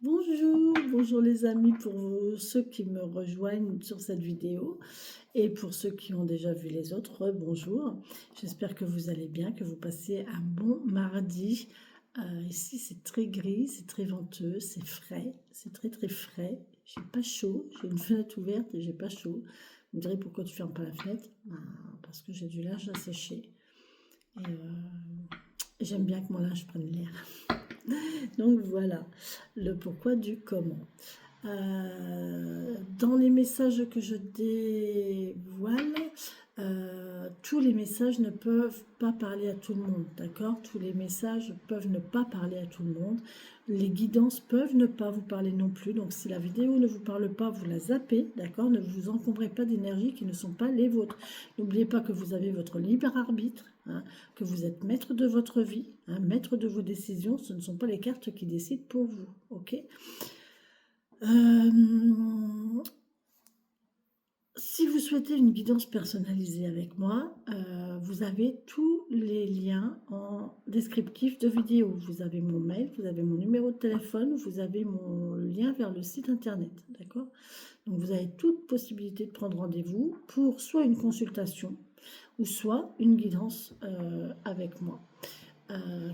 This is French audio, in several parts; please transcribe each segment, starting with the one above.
Bonjour, bonjour les amis, pour ceux qui me rejoignent sur cette vidéo et pour ceux qui ont déjà vu les autres, bonjour. J'espère que vous allez bien, que vous passez un bon mardi. Ici c'est très gris, c'est très venteux, c'est frais, c'est très très frais. J'ai pas chaud, j'ai une fenêtre ouverte et j'ai pas chaud. Vous me direz pourquoi tu fermes pas la fenêtre? Parce que j'ai du linge à sécher et j'aime bien que mon linge prenne l'air. Donc voilà le pourquoi du comment. Dans les messages que je dévoile, tous les messages ne peuvent pas parler à tout le monde, d'accord? Tous les messages peuvent ne pas parler à tout le monde. Les guidances peuvent ne pas vous parler non plus. Donc si la vidéo ne vous parle pas, vous la zappez, d'accord? Ne vous encombrez pas d'énergie qui ne sont pas les vôtres. N'oubliez pas que vous avez votre libre arbitre, hein, que vous êtes maître de votre vie, hein, maître de vos décisions. Ce ne sont pas les cartes qui décident pour vous, ok? Si vous souhaitez une guidance personnalisée avec moi, vous avez tous les liens en descriptif de vidéo. Vous avez mon mail, vous avez mon numéro de téléphone, vous avez mon lien vers le site internet, d'accord? Donc vous avez toute possibilité de prendre rendez-vous pour soit une consultation ou soit une guidance avec moi,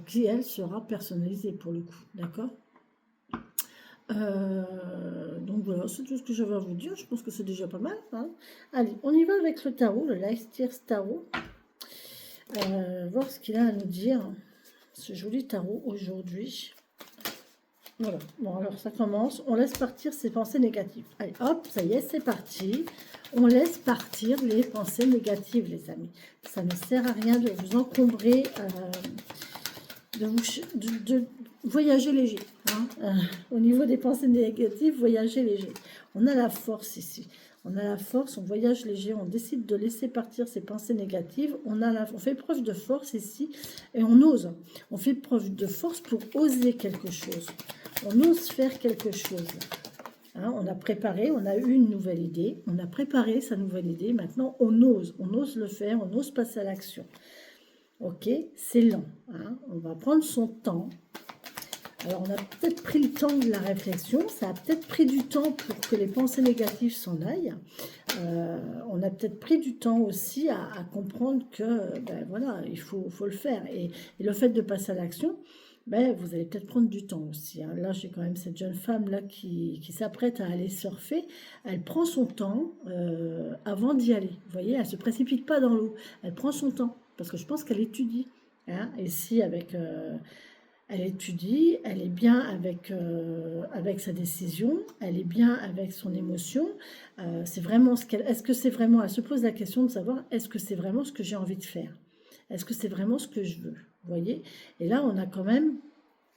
qui elle sera personnalisée pour le coup, d'accord? Donc voilà, c'est tout ce que j'avais à vous dire. Je pense que c'est déjà pas mal, hein. Allez, on y va avec le tarot, le Life Tears Tarot. Voir ce qu'il a à nous dire, ce joli tarot aujourd'hui. Voilà, bon alors ça commence. On laisse partir ses pensées négatives. Allez, hop, ça y est, c'est parti. On laisse partir les pensées négatives, les amis. Ça ne sert à rien de vous encombrer, de voyager léger, hein. Au niveau des pensées négatives, voyager léger. On a la force ici. On a la force, on voyage léger, on décide de laisser partir ces pensées négatives. On fait preuve de force ici et on ose. On fait preuve de force pour oser quelque chose. On ose faire quelque chose. Hein, on a préparé, on a eu une nouvelle idée, on a préparé sa nouvelle idée. Maintenant, on ose le faire, on ose passer à l'action. Ok, c'est lent, hein, on va prendre son temps. Alors, on a peut-être pris le temps de la réflexion, ça a peut-être pris du temps pour que les pensées négatives s'en aillent. On a peut-être pris du temps aussi à comprendre que, ben voilà, il faut le faire. Et le fait de passer à l'action, ben, vous allez peut-être prendre du temps aussi, hein. Là, j'ai quand même cette jeune femme-là qui s'apprête à aller surfer. Elle prend son temps avant d'y aller. Vous voyez, elle ne se précipite pas dans l'eau. Elle prend son temps, parce que je pense qu'elle étudie, hein. Et si avec... elle étudie, elle est bien avec sa décision, elle est bien avec son émotion. C'est vraiment ce qu'elle. Est-ce que c'est vraiment. Elle se pose la question de savoir est-ce que c'est vraiment ce que j'ai envie de faire? Est-ce que c'est vraiment ce que je veux? Vous voyez? Et là, on a quand même.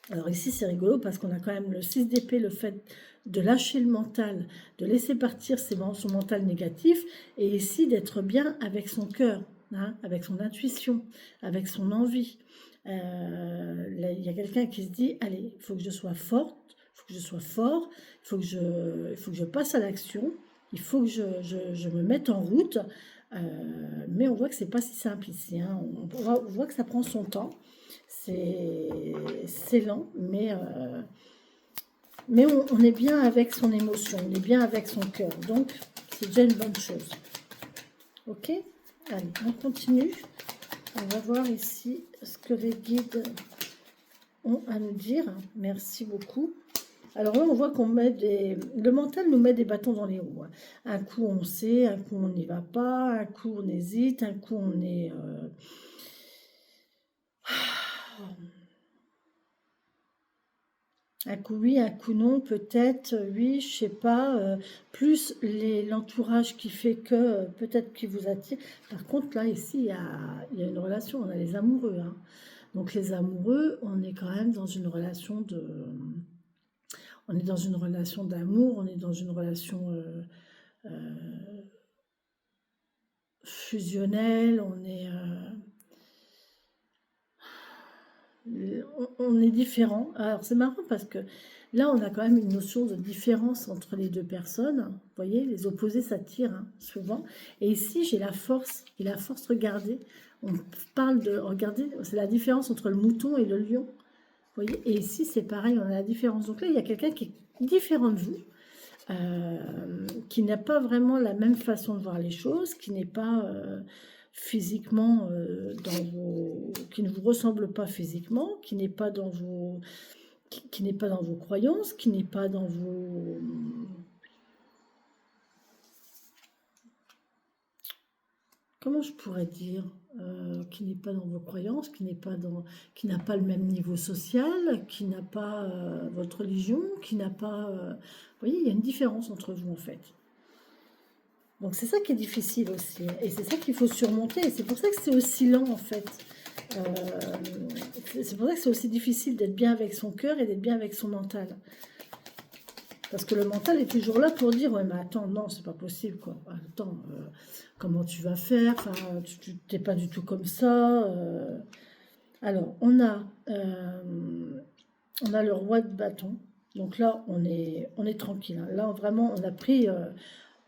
Alors ici, c'est rigolo parce qu'on a quand même le 6 d'épée, le fait de lâcher le mental, de laisser partir son mental négatif, et ici d'être bien avec son cœur, hein, avec son intuition, avec son envie. Là, il y a quelqu'un qui se dit, allez, il faut que je sois forte, il faut que je sois fort, il faut que je passe à l'action, il faut que je me mette en route. Mais on voit que c'est pas si simple ici, hein. On voit que ça prend son temps. C'est lent, mais on est bien avec son émotion, on est bien avec son cœur. Donc, c'est déjà une bonne chose. Ok? Allez, on continue. On va voir ici ce que les guides ont à nous dire. Merci beaucoup. Alors là, on voit qu'on met le mental nous met des bâtons dans les roues, hein. Un coup, on sait, un coup, on n'y va pas, un coup, on hésite, un coup, on est... Un coup oui, un coup non, peut-être, oui, je sais pas. Plus l'entourage qui fait que peut-être qui vous attire. Par contre, là, ici, il y a une relation, on a les amoureux, hein. Donc les amoureux, on est quand même dans une relation de... On est dans une relation d'amour, on est dans une relation fusionnelle, on est différent. Alors c'est marrant parce que là on a quand même une notion de différence entre les deux personnes. Vous voyez, les opposés s'attirent, hein, souvent. Et ici j'ai la force. Et la force, regardez, on parle de, regardez, c'est la différence entre le mouton et le lion. Vous voyez, et ici, c'est pareil, on a la différence. Donc là, il y a quelqu'un qui est différent de vous, qui n'a pas vraiment la même façon de voir les choses, qui n'est pas physiquement qui ne vous ressemble pas physiquement, qui n'est pas dans vos, qui n'est pas dans vos croyances, qui n'est pas dans vos, comment je pourrais dire, qui n'est pas dans vos croyances, qui n'a pas le même niveau social, qui n'a pas votre religion, qui n'a pas, vous voyez, il y a une différence entre vous en fait. Donc c'est ça qui est difficile aussi, et c'est ça qu'il faut surmonter, et c'est pour ça que c'est aussi lent en fait. C'est pour ça que c'est aussi difficile d'être bien avec son cœur et d'être bien avec son mental. Parce que le mental est toujours là pour dire, ouais mais attends, non, c'est pas possible quoi. Attends, comment tu vas faire? Enfin, tu t'es pas du tout comme ça. Alors, on a le roi de bâton. Donc là, on est tranquille, hein. Là, vraiment, on a pris,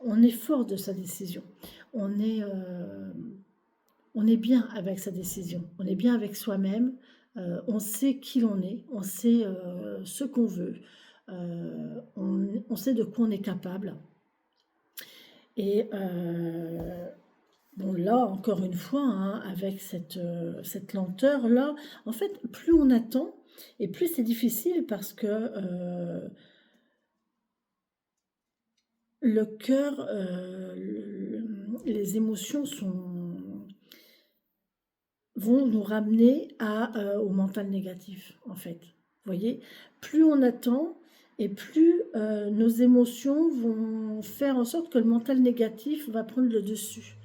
on est fort de sa décision. On est bien avec sa décision. On est bien avec soi-même. On sait qui l'on est. On sait ce qu'on veut. On sait de quoi on est capable. Et bon, là, encore une fois, hein, avec cette lenteur-là, en fait, plus on attend, et plus c'est difficile parce que le cœur, les émotions vont nous ramener au mental négatif, en fait. Vous voyez, plus on attend, et plus nos émotions vont faire en sorte que le mental négatif va prendre le dessus.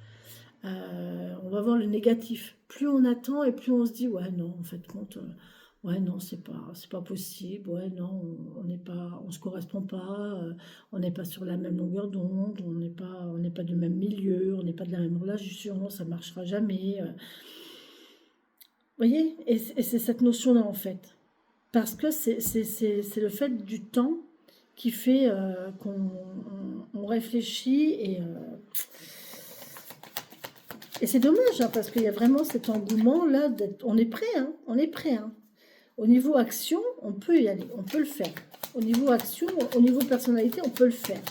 On va voir le négatif. Plus on attend et plus on se dit, ouais, non, en fait, compte, ouais, non, c'est pas possible, ouais, non, on se correspond pas, on n'est pas sur la même longueur d'onde, on n'est pas du même milieu, on n'est pas de la même relation, ça marchera jamais. Vous voyez, et c'est cette notion-là, en fait. Parce que c'est le fait du temps qui fait qu'on réfléchit et c'est dommage, hein, parce qu'il y a vraiment cet engouement-là. On est prêt, hein, on est prêt. Hein. Au niveau action, on peut y aller, on peut le faire. Au niveau action, au niveau personnalité, on peut le faire.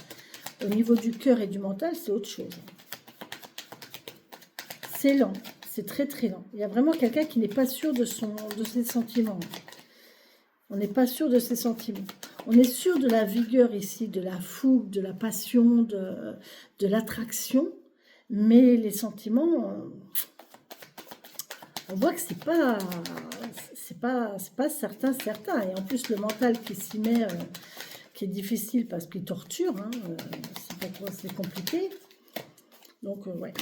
Au niveau du cœur et du mental, c'est autre chose. C'est lent, c'est très très lent. Il y a vraiment quelqu'un qui n'est pas sûr de ses sentiments. On n'est pas sûr de ses sentiments. On est sûr de la vigueur ici, de la fougue, de la passion, de l'attraction. Mais les sentiments, on voit que c'est pas certain. Et en plus, le mental qui s'y met, qui est difficile parce qu'il torture, hein, c'est compliqué. Donc, ouais.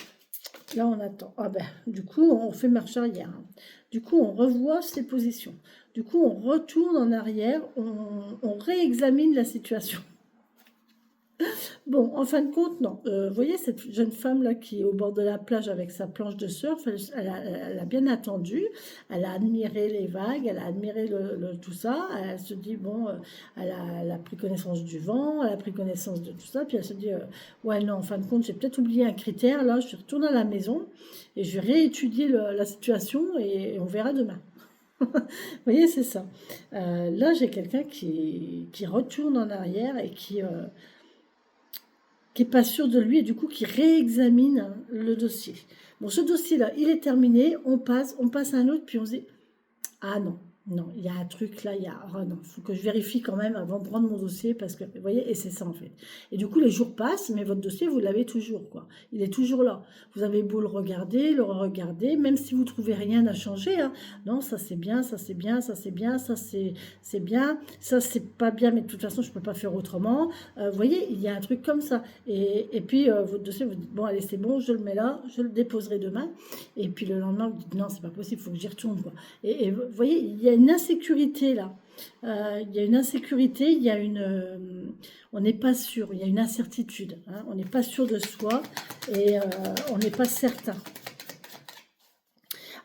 Là, on attend. Ah ben, du coup, on fait marche arrière. Hein. Du coup, on revoit ses positions. Du coup, on retourne en arrière, on réexamine la situation. Bon, en fin de compte, non. Vous voyez cette jeune femme-là qui est au bord de la plage avec sa planche de surf, elle a bien attendu, elle a admiré les vagues, elle a admiré tout ça, elle se dit, bon, elle a pris connaissance du vent, elle a pris connaissance de tout ça, puis elle se dit, ouais, non, en fin de compte, j'ai peut-être oublié un critère, là, je suis retournée à la maison, et je vais réétudier la situation, et on verra demain. Vous voyez, c'est ça. Là, j'ai quelqu'un qui retourne en arrière et qui n'est pas sûr de lui et du coup qui réexamine le dossier. Bon, ce dossier-là, il est terminé, on passe à un autre, puis on se dit, ah non, non, il y a un truc là, oh non, il faut que je vérifie quand même avant de prendre mon dossier, parce que, vous voyez, et c'est ça en fait. Et du coup, les jours passent, mais votre dossier, vous l'avez toujours, quoi. Il est toujours là. Vous avez beau le regarder, même si vous trouvez rien à changer, hein. Non, ça c'est bien, ça c'est bien, ça c'est bien, ça c'est bien, ça c'est pas bien, mais de toute façon, je peux pas faire autrement. Vous voyez, il y a un truc comme ça. Et puis, votre dossier, vous dites, bon, allez, c'est bon, je le mets là, je le déposerai demain. Et puis, le lendemain, vous dites, non, c'est pas possible, il faut que j'y retourne, quoi. Et vous voyez, il y a une insécurité là. Il y a une insécurité, il y a on n'est pas sûr, il y a une incertitude. Hein, on n'est pas sûr de soi et on n'est pas certain.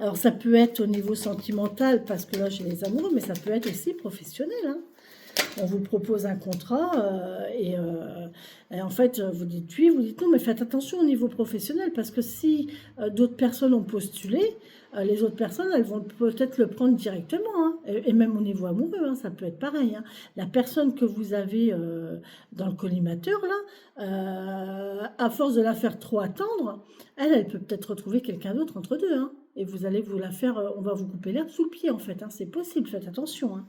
Alors ça peut être au niveau sentimental, parce que là j'ai les amoureux, mais ça peut être aussi professionnel. Hein. on vous propose un contrat et en fait, vous dites oui, vous dites non, mais faites attention au niveau professionnel parce que si d'autres personnes ont postulé, les autres personnes, elles vont peut-être le prendre directement, hein, et même au niveau amoureux, hein, ça peut être pareil, hein. La personne que vous avez dans le collimateur, là, à force de la faire trop attendre, elle peut peut-être retrouver quelqu'un d'autre entre deux, hein, et vous allez vous la faire, on va vous couper l'herbe sous le pied, en fait, hein, c'est possible, faites attention, hein.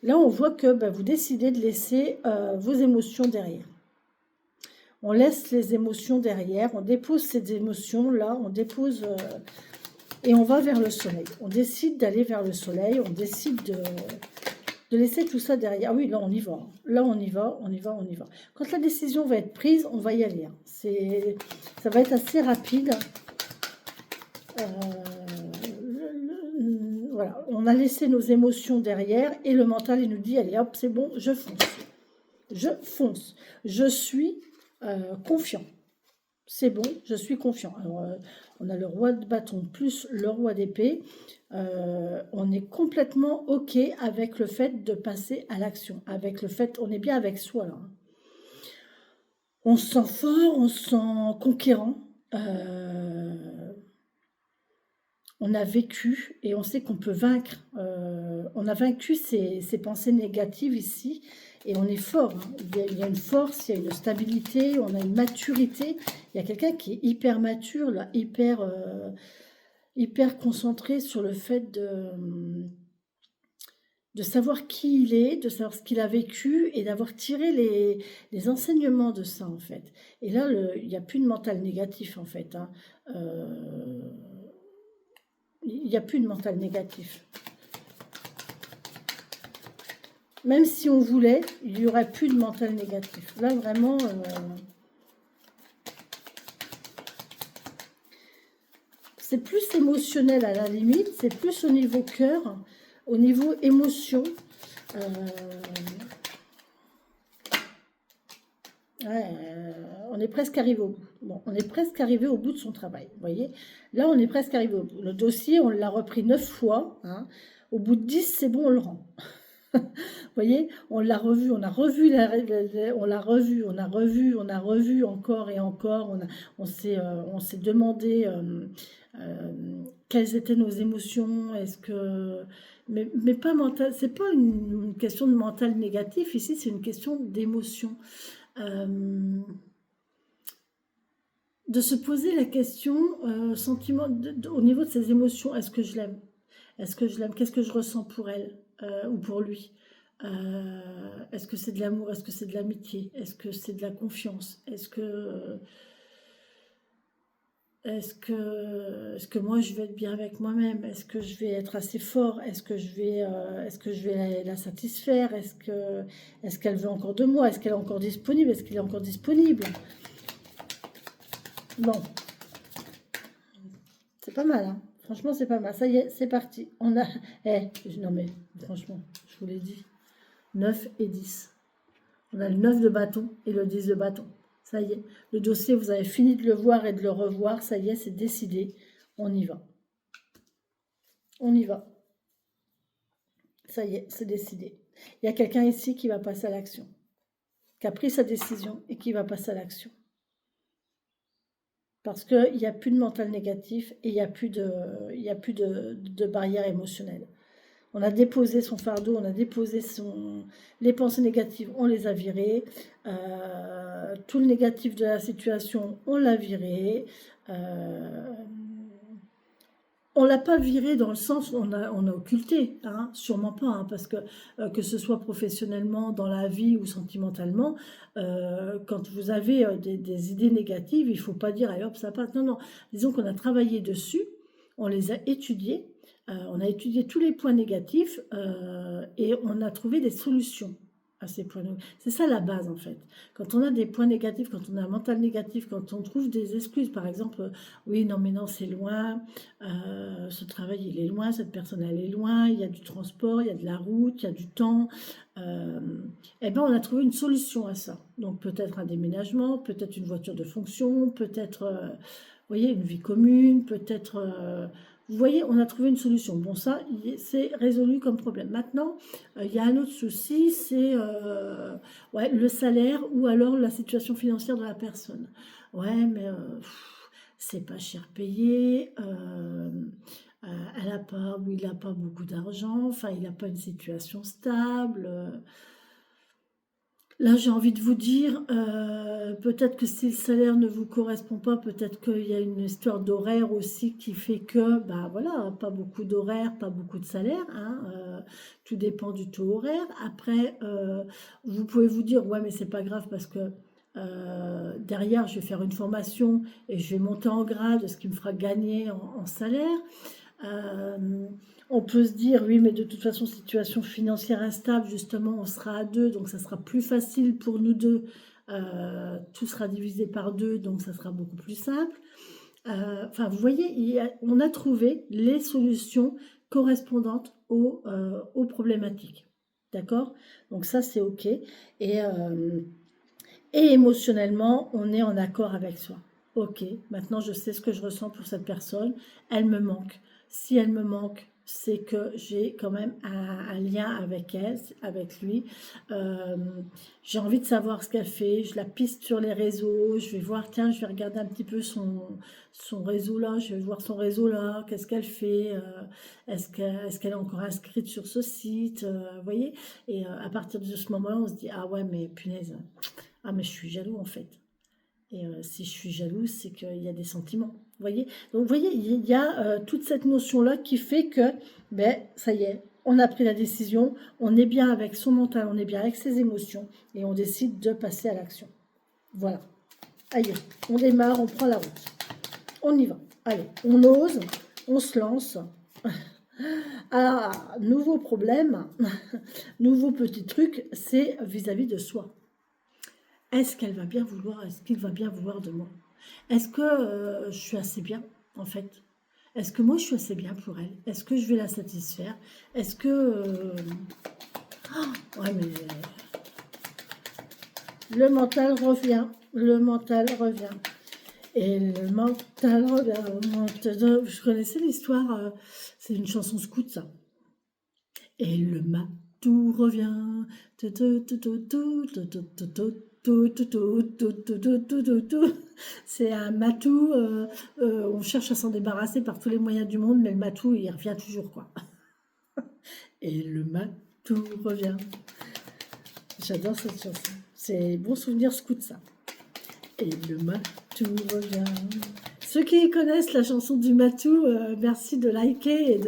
Là, on voit que vous décidez de laisser vos émotions derrière. On laisse les émotions derrière, on dépose ces émotions-là, on dépose... et on va vers le soleil. On décide d'aller vers le soleil, on décide de laisser tout ça derrière. Ah oui, là, on y va. Là, on y va, on y va, on y va. Quand la décision va être prise, on va y aller, hein. Ça va être assez rapide. Voilà, on a laissé nos émotions derrière et le mental, il nous dit, allez hop, c'est bon, je fonce. Je fonce. Je suis confiant. C'est bon, je suis confiant. Alors, on a le roi de bâton plus le roi d'épée. On est complètement OK avec le fait de passer à l'action. Avec le fait, on est bien avec soi, là. On se sent fort, on se sent conquérant. On a vécu et on sait qu'on peut vaincre. On a vaincu ces pensées négatives ici et on est fort, hein. Il y a une force, il y a une stabilité, on a une maturité. Il y a quelqu'un qui est hyper mature, là, hyper concentré sur le fait de savoir qui il est, de savoir ce qu'il a vécu et d'avoir tiré les enseignements de ça, en fait. Et là, il n'y a plus de mental négatif, en fait, hein. Il n'y a plus de mental négatif. Même si on voulait, il n'y aurait plus de mental négatif. Là, vraiment, c'est plus émotionnel à la limite, c'est plus au niveau cœur, au niveau émotion. On est presque arrivé au bout. Bon, on est presque arrivé au bout de son travail, vous voyez. Là, on est presque arrivé au bout. Le dossier, on l'a repris 9 fois, hein. Au bout de 10, c'est bon, on le rend. Vous voyez, on l'a revu, on a revu, on l'a revu, on a revu, on a revu encore et encore. On s'est demandé quelles étaient nos émotions. Est-ce que, mais pas mental. C'est pas une question de mental négatif ici, c'est une question d'émotion. De se poser la question sentiment au niveau de ses émotions. Est-ce que je l'aime? Est-ce que je l'aime? Qu'est-ce que je ressens pour elle ou pour lui? Est-ce que c'est de l'amour? Est-ce que c'est de l'amitié? Est-ce que c'est de la confiance? Est-ce que moi je vais être bien avec moi-même? Est-ce que je vais être assez fort? Est-ce que je vais la satisfaire? Est-ce qu'elle veut encore de moi? Est-ce qu'elle est encore disponible? Est-ce qu'il est encore disponible? Bon, c'est pas mal, hein. Franchement, c'est pas mal. Ça y est, c'est parti. On a... non mais, franchement, je vous l'ai dit. 9 et 10. On a le 9 de bâton et le 10 de bâton. Ça y est, le dossier, vous avez fini de le voir et de le revoir. Ça y est, c'est décidé. On y va. On y va. Ça y est, c'est décidé. Il y a quelqu'un ici qui va passer à l'action, qui a pris sa décision et qui va passer à l'action. Parce qu'il n'y a plus de mental négatif et il n'y a plus de barrière émotionnelle. On a déposé son fardeau, on a déposé les pensées négatives, on les a virées. Tout le négatif de la situation, on l'a viré. On ne l'a pas viré dans le sens où on a occulté, hein, sûrement pas, hein, parce que ce soit professionnellement, dans la vie ou sentimentalement, quand vous avez des idées négatives, il ne faut pas dire, allez hop, ça passe. Non, non, disons qu'on a travaillé dessus, on les a étudiés, on a étudié tous les points négatifs et on a trouvé des solutions à ces points négatifs. C'est ça la base en fait. Quand on a des points négatifs, quand on a un mental négatif, quand on trouve des excuses, par exemple, oui, non mais non, c'est loin, ce travail il est loin, cette personne elle est loin, il y a du transport, il y a de la route, il y a du temps, eh ben on a trouvé une solution à ça. Donc peut-être un déménagement, peut-être une voiture de fonction, peut-être, vous voyez, une vie commune, peut-être... vous voyez, on a trouvé une solution. Bon, ça, c'est résolu comme problème. Maintenant, il y a un autre souci, c'est ouais, le salaire ou alors la situation financière de la personne. Ouais, mais c'est pas cher payé. Elle a pas, ou il n'a pas beaucoup d'argent. Enfin, il n'a pas une situation stable. Là, j'ai envie de vous dire, peut-être que si le salaire ne vous correspond pas, peut-être qu'il y a une histoire d'horaire aussi qui fait que, bah voilà, pas beaucoup d'horaire, pas beaucoup de salaire, hein, tout dépend du taux horaire. Après, vous pouvez vous dire, ouais, mais c'est pas grave parce que derrière, je vais faire une formation et je vais monter en grade, ce qui me fera gagner en salaire. Euh, on peut se dire, oui, mais de toute façon, situation financière instable, justement, on sera à deux, donc ça sera plus facile pour nous deux. Tout sera divisé par deux, donc ça sera beaucoup plus simple. Enfin, vous voyez, on a trouvé les solutions correspondantes aux problématiques. D'accord? Donc ça, c'est OK. Et émotionnellement, on est en accord avec soi. Ok, maintenant je sais ce que je ressens pour cette personne, elle me manque. Si elle me manque, c'est que j'ai quand même un lien avec elle, avec lui. Euh, j'ai envie de savoir ce qu'elle fait, je la piste sur les réseaux, je vais voir, tiens, je vais regarder un petit peu son réseau là, je vais voir son réseau là, qu'est-ce qu'elle fait, est-ce qu'elle est encore inscrite sur ce site, vous voyez. Et à partir de ce moment-là, on se dit, ah ouais, mais punaise, ah, mais je suis jaloux en fait. Et si je suis jalouse, c'est qu'il y a des sentiments. Vous voyez? Donc, vous voyez, il y a toute cette notion-là qui fait que, ben, ça y est, on a pris la décision, on est bien avec son mental, on est bien avec ses émotions, et on décide de passer à l'action. Voilà. Allez, on démarre, on prend la route. On y va. Allez, on ose, on se lance. Ah, nouveau problème, nouveau petit truc, c'est vis-à-vis de soi. Est-ce qu'elle va bien vouloir, est-ce qu'il va bien vouloir de moi? Est-ce que je suis assez bien, en fait? Est-ce que moi, je suis assez bien pour elle? Est-ce que je vais la satisfaire? Est-ce que... ouais, mais le mental revient. Le mental revient. Et le mental revient. Je connaissais l'histoire. C'est une chanson scout, ça. Et le matou revient. C'est un matou. On cherche à s'en débarrasser par tous les moyens du monde, mais le matou, il revient toujours, quoi. Et le matou revient. J'adore cette chanson. C'est bon souvenir scout, ça. Et le matou revient. Ceux qui connaissent la chanson du matou, merci de liker et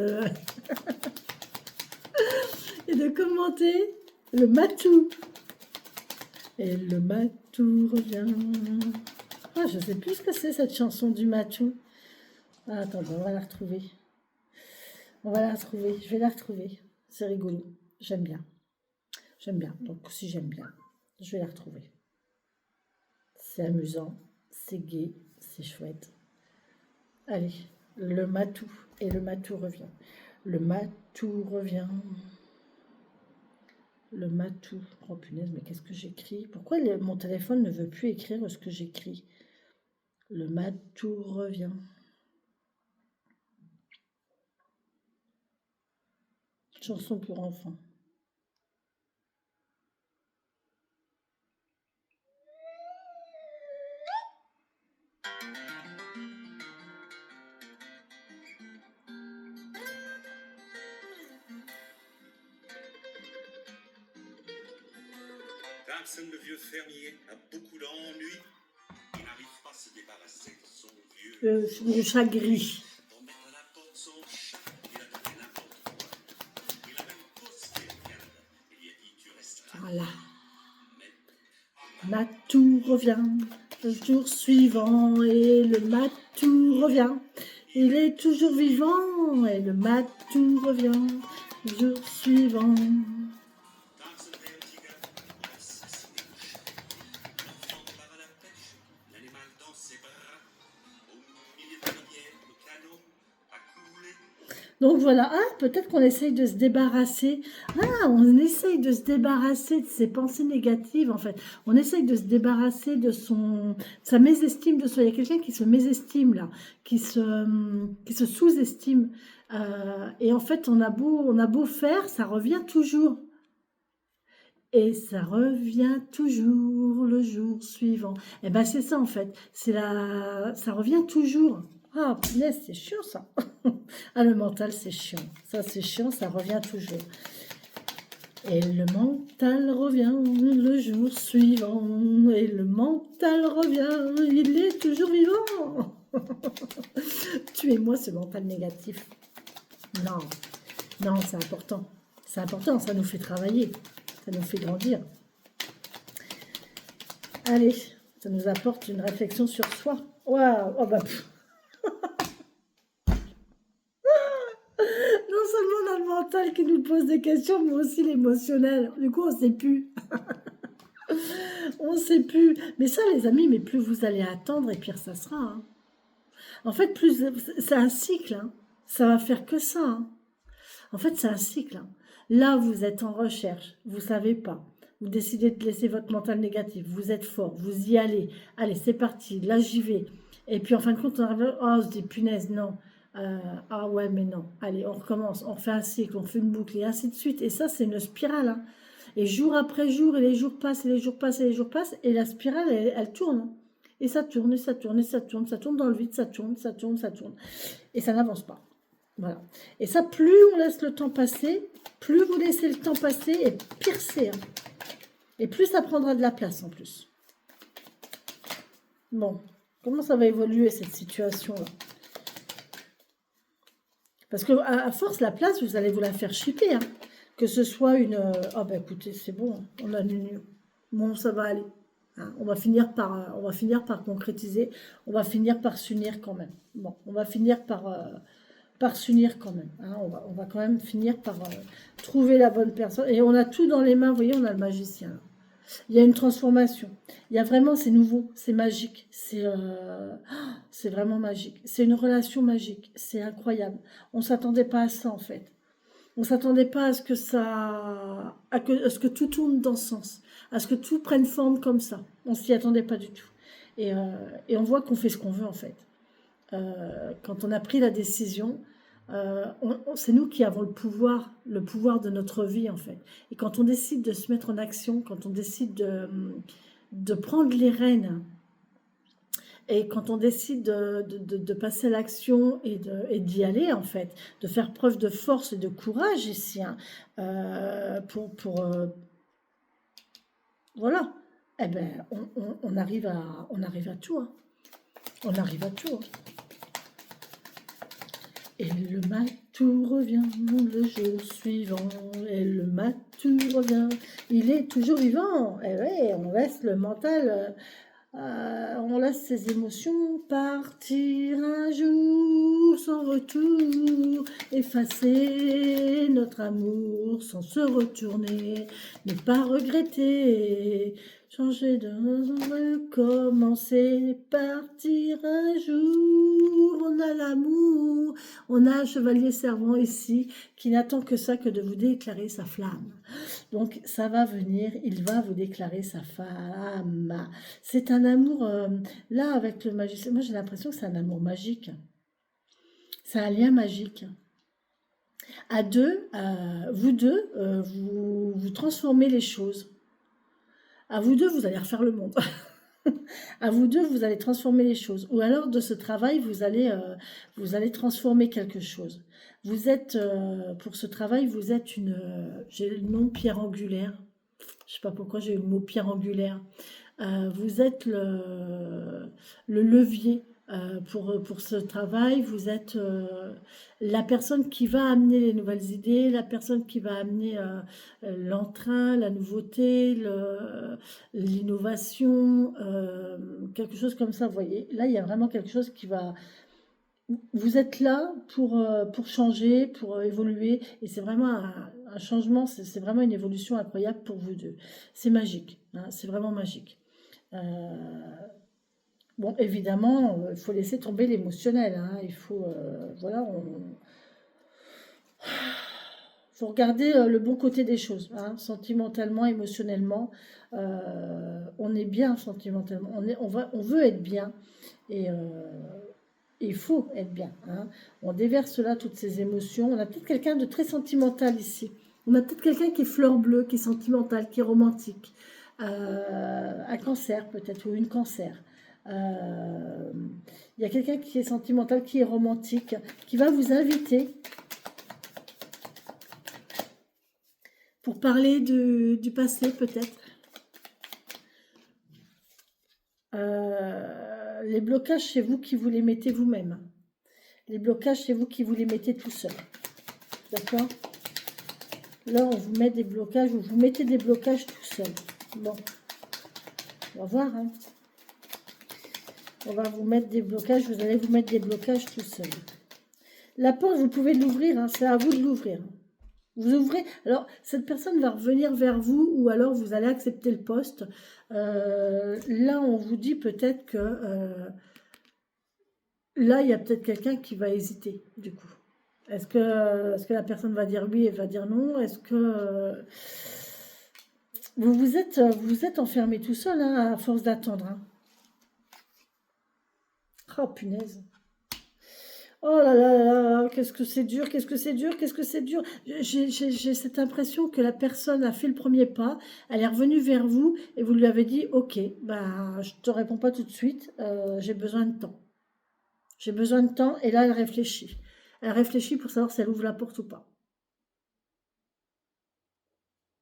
de commenter. Le matou. Et le matou revient. Ah, je sais plus ce que c'est cette chanson du matou. Ah, attendez, on va la retrouver. On va la retrouver. Je vais la retrouver. C'est rigolo. J'aime bien. J'aime bien. Donc, si j'aime bien, je vais la retrouver. C'est amusant. C'est gai. C'est chouette. Allez, le matou. Et le matou revient. Le matou revient. Le matou. Oh punaise, mais qu'est-ce que j'écris? Pourquoi mon téléphone ne veut plus écrire ce que j'écris? Le matou revient. Chanson pour enfants. Vincent, le vieux fermier, a beaucoup d'ennuis. Il n'arrive pas à se débarrasser de son vieux. Le chat gris. Pour mettre à la porte son chat, il a donné n'importe quoi. Il a même posté le garde. Il lui a dit tu resteras. Voilà. Mais Matou revient le jour suivant et le matou revient. Il est toujours vivant et le matou revient le jour suivant. Vincent et un petit gars ont assassiné le chat. L'enfant part à la pêche, l'animal dans ses bras. Au milieu de la rivière, le canot a coulé. Donc voilà, ah, peut-être qu'on essaye de se débarrasser. Ah, on essaye de se débarrasser de ses pensées négatives, en fait. On essaye de se débarrasser de sa mésestime de soi. Il y a quelqu'un qui se mésestime, là, qui se sous-estime. Et en fait, on a beau faire, ça revient toujours. Et ça revient toujours le jour suivant. Et ben c'est ça en fait. Ça revient toujours. Ah, punaise, c'est chiant ça. Ah, le mental, c'est chiant. Ça, c'est chiant, ça revient toujours. Et le mental revient le jour suivant. Et le mental revient, il est toujours vivant. Tuez-moi ce mental négatif. Non, non, c'est important. C'est important, ça nous fait travailler. Ça nous fait grandir. Allez, ça nous apporte une réflexion sur soi. Waouh, oh bah, non seulement on a le mental qui nous pose des questions, mais aussi l'émotionnel. Du coup, on ne sait plus. On ne sait plus. Mais ça, les amis, mais plus vous allez attendre, et pire ça sera. Hein. En fait, plus c'est un cycle. Hein. Ça va faire que ça. Hein. En fait, c'est un cycle. Hein. Là, vous êtes en recherche, vous ne savez pas. Vous décidez de laisser votre mental négatif. Vous êtes fort, vous y allez. Allez, c'est parti. Là, j'y vais. Et puis, en fin de compte, on se dit, punaise, non. Ah ouais, mais non. Allez, on recommence. On refait un cycle, on fait une boucle, et ainsi de suite. Et ça, c'est une spirale. Hein. Et jour après jour, et les jours passent, et les jours passent, et les jours passent. Et la spirale, elle tourne. Hein. Et ça tourne, et ça tourne, et ça tourne. Ça tourne dans le vide, ça tourne, ça tourne, ça tourne. Et ça n'avance pas. Voilà. Et ça, plus on laisse le temps passer, plus vous laissez le temps passer, et pire c'est. Hein. Et plus ça prendra de la place en plus. Bon, comment ça va évoluer cette situation-là? Parce que à force, la place, vous allez vous la faire chipper. Hein. Que ce soit une... Ah bah écoutez, c'est bon, hein. On a une... Bon, ça va aller. Hein. On va finir par concrétiser. On va finir par s'unir quand même. Bon, on va finir par s'unir quand même. Hein. On va quand même finir par trouver la bonne personne. Et on a tout dans les mains, vous voyez, on a le magicien. Là. Il y a une transformation. Il y a vraiment, c'est nouveau, c'est magique. C'est vraiment magique. C'est une relation magique. C'est incroyable. On ne s'attendait pas à ça, en fait. On ne s'attendait pas à ce que à ce que tout tourne dans ce sens, à ce que tout prenne forme comme ça. On s'y attendait pas du tout. Et on voit qu'on fait ce qu'on veut, en fait. Quand on a pris la décision, c'est nous qui avons le pouvoir de notre vie en fait. Et quand on décide de se mettre en action, quand on décide de prendre les rênes, et quand on décide de passer à l'action et d'y aller en fait, de faire preuve de force et de courage ici, hein, voilà, eh ben, on arrive à tout. Hein. On arrive à tout. Hein. Et le matou revient le jour suivant, et le matou revient, il est toujours vivant. Et ouais, on laisse le mental, on laisse ses émotions partir un jour sans retour, effacer notre amour sans se retourner, ne pas regretter. Changer de recommencer, partir un jour, on a l'amour, on a un chevalier servant ici qui n'attend que ça, que de vous déclarer sa flamme. Donc ça va venir, il va vous déclarer sa flamme. C'est un amour, là avec le magicien, moi j'ai l'impression que c'est un amour magique. C'est un lien magique. À deux, vous deux, vous transformez les choses. À vous deux, vous allez refaire le monde. À vous deux, vous allez transformer les choses. Ou alors, de ce travail, vous allez transformer quelque chose. Vous êtes, pour ce travail, vous êtes j'ai le nom pierre angulaire. Je ne sais pas pourquoi j'ai eu le mot pierre angulaire. Vous êtes le levier pour ce travail. Vous êtes la personne qui va amener les nouvelles idées, la personne qui va amener l'entrain, la nouveauté, l'innovation, quelque chose comme ça. Vous voyez, là, il y a vraiment quelque chose qui va... Vous êtes là pour changer, pour évoluer, et c'est vraiment un changement, c'est vraiment une évolution incroyable pour vous deux. C'est magique, hein, c'est vraiment magique. Bon, évidemment, il faut laisser tomber l'émotionnel, hein, il faut, voilà, faut regarder le bon côté des choses, hein, sentimentalement, émotionnellement. On est bien sentimentalement, on veut être bien et il faut être bien, hein. On déverse là toutes ces émotions. On a peut-être quelqu'un de très sentimental ici. On a peut-être quelqu'un qui est fleur bleue, qui est sentimental, qui est romantique. Un cancer peut-être, ou une cancer. Il y a quelqu'un qui est sentimental, qui est romantique, qui va vous inviter pour parler du passé peut-être. Les blocages, c'est vous qui vous les mettez vous-même. Les blocages, c'est vous qui vous les mettez tout seul. D'accord? Là, on vous met des blocages, vous mettez des blocages tout seul. Bon, on va voir, hein. On va vous mettre des blocages, vous allez vous mettre des blocages tout seul. La porte, vous pouvez l'ouvrir, hein, c'est à vous de l'ouvrir. Vous ouvrez, alors cette personne va revenir vers vous ou alors vous allez accepter le poste. Là, on vous dit peut-être que là, il y a peut-être quelqu'un qui va hésiter du coup. Est-ce que la personne va dire oui et va dire non? Est-ce que vous êtes enfermé tout seul, hein, à force d'attendre, hein. Oh punaise. Oh là là là là, qu'est-ce que c'est dur, qu'est-ce que c'est dur, qu'est-ce que c'est dur. J'ai cette impression que la personne a fait le premier pas, elle est revenue vers vous et vous lui avez dit, ok, bah, je te réponds pas tout de suite, j'ai besoin de temps. J'ai besoin de temps et là, elle réfléchit. Elle réfléchit pour savoir si elle ouvre la porte ou pas.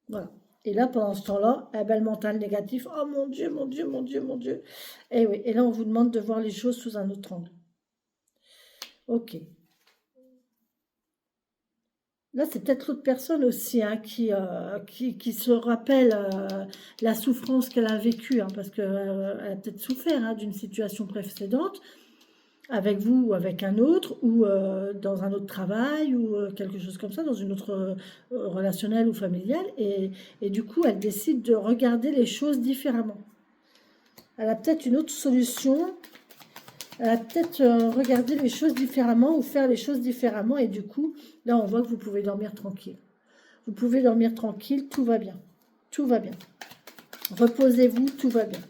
Voilà. Et là, pendant ce temps-là, eh ben, le mental négatif, oh mon Dieu, mon Dieu, mon Dieu, mon Dieu. Et oui, et là, on vous demande de voir les choses sous un autre angle. Ok. Là, c'est peut-être l'autre personne aussi, hein, qui se rappelle la souffrance qu'elle a vécue, hein, parce qu'elle a peut-être souffert, hein, d'une situation précédente, avec vous ou avec un autre, ou dans un autre travail, ou quelque chose comme ça, dans une autre relationnelle ou familiale, et du coup, elle décide de regarder les choses différemment. Elle a peut-être une autre solution, elle a peut-être regardé les choses différemment, ou faire les choses différemment, et du coup, là, on voit que vous pouvez dormir tranquille. Vous pouvez dormir tranquille, tout va bien. Tout va bien. Reposez-vous, tout va bien.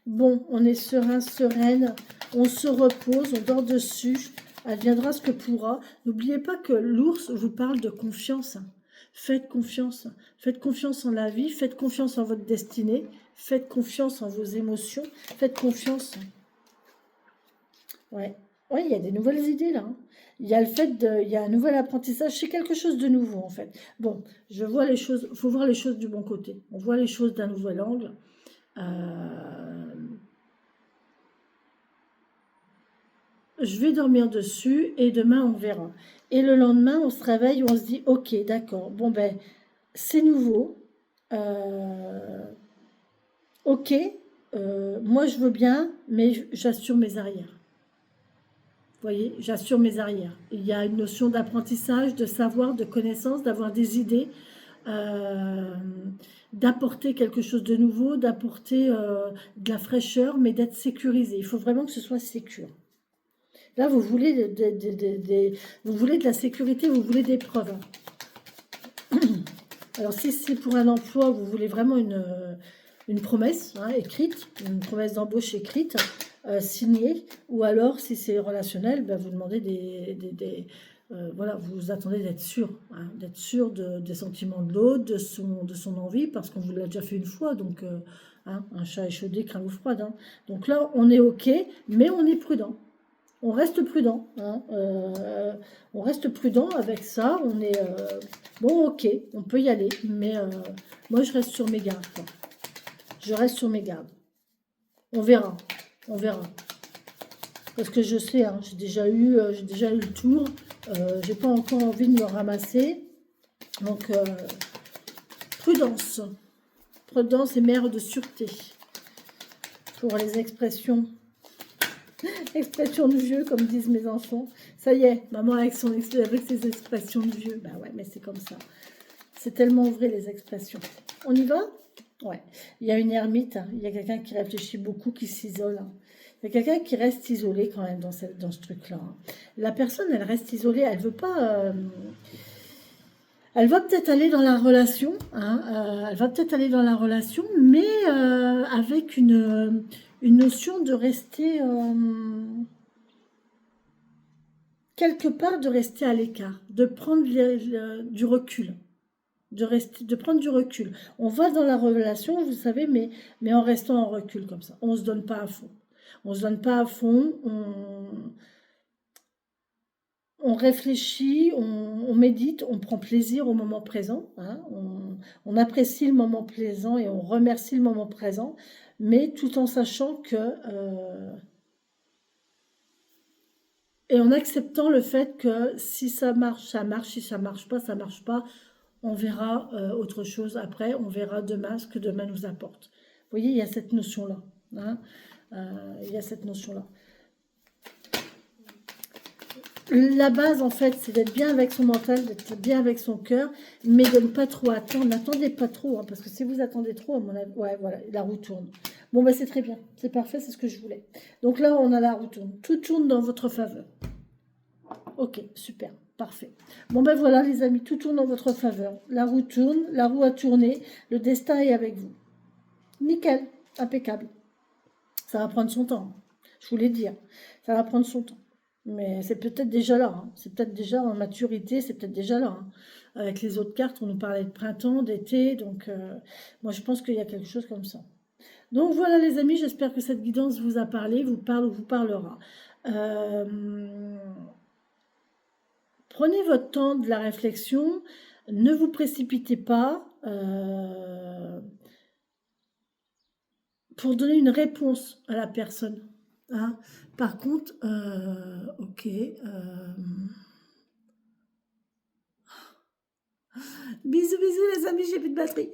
Bon, on est serein, sereine, on se repose, on dort dessus, adviendra ce que pourra. N'oubliez pas que l'ours vous parle de confiance. Faites confiance. Faites confiance en la vie, faites confiance en votre destinée, faites confiance en vos émotions, faites confiance. Ouais. Ouais, il y a des nouvelles idées là, hein. Il y a le fait il y a un nouvel apprentissage, c'est quelque chose de nouveau en fait. Bon, je vois les choses, il faut voir les choses du bon côté. On voit les choses d'un nouvel angle. Je vais dormir dessus et demain on verra. Et le lendemain, on se réveille, on se dit, ok, d'accord, bon ben, c'est nouveau. Ok, moi je veux bien, mais j'assure mes arrières. Vous voyez, j'assure mes arrières. Il y a une notion d'apprentissage, de savoir, de connaissance, d'avoir des idées, euh, d'apporter quelque chose de nouveau, d'apporter de la fraîcheur, mais d'être sécurisé. Il faut vraiment que ce soit sécure. Là, vous voulez, vous voulez de la sécurité, vous voulez des preuves. Alors, si c'est pour un emploi, vous voulez vraiment une promesse, hein, écrite, une promesse d'embauche écrite, signée, ou alors, si c'est relationnel, ben, vous demandez voilà, vous attendez d'être sûr, hein, d'être sûr des sentiments de l'autre, de son envie, parce qu'on vous l'a déjà fait une fois, donc hein, un chat échaudé craint l'eau froide. Hein. Donc là, on est OK, mais on est prudent. On reste prudent, hein, on reste prudent avec ça. On est bon, ok, on peut y aller, mais moi je reste sur mes gardes. Quoi. Je reste sur mes gardes. On verra, on verra. Parce que je sais, hein, j'ai déjà eu le tour. J'ai pas encore envie de me ramasser. Donc prudence, prudence et mère de sûreté pour les expressions. Expression de vieux, comme disent mes enfants. Ça y est, maman avec ses expressions de vieux. Ben ouais, mais c'est comme ça. C'est tellement vrai, les expressions. On y va? Ouais. Il y a une ermite, hein. Il y a quelqu'un qui réfléchit beaucoup, qui s'isole. Hein. Il Il y a quelqu'un qui reste isolé quand même dans ce truc-là. Hein. La personne, elle reste isolée, elle veut pas... elle va peut-être aller dans la relation, hein, elle va peut-être aller dans la relation, mais avec une notion de rester... quelque part, de rester à l'écart, de prendre du recul. De prendre du recul. On va dans la relation, vous savez, mais en restant en recul comme ça. On ne se donne pas à fond. On ne se donne pas à fond, on réfléchit, on médite, on prend plaisir au moment présent, hein, on apprécie le moment présent et on remercie le moment présent, mais tout en sachant que... et en acceptant le fait que si ça marche, ça marche, si ça marche pas, ça marche pas, on verra autre chose après, on verra demain ce que demain nous apporte. Vous voyez, il y a cette notion-là. Hein, il y a cette notion-là. La base, en fait, c'est d'être bien avec son mental, d'être bien avec son cœur, mais de ne pas trop attendre. N'attendez pas trop, hein, parce que si vous attendez trop, à mon avis, ouais, voilà, la roue tourne. Bon, ben c'est très bien, c'est parfait, c'est ce que je voulais. Donc là, on a la roue tourne. Tout tourne dans votre faveur. Ok, super, parfait. Bon, ben voilà, les amis, tout tourne en votre faveur. La roue tourne, la roue a tourné, le destin est avec vous. Nickel, impeccable. Ça va prendre son temps, je voulais dire. Ça va prendre son temps. Mais c'est peut-être déjà là, hein. C'est peut-être déjà en maturité, c'est peut-être déjà là. Hein. Avec les autres cartes, on nous parlait de printemps, d'été, donc moi je pense qu'il y a quelque chose comme ça. Donc voilà les amis, j'espère que cette guidance vous a parlé, vous parle ou vous parlera. Prenez votre temps de la réflexion, ne vous précipitez pas pour donner une réponse à la personne. Hein. Par contre, ok. Bisous, bisous les amis, j'ai plus de batterie.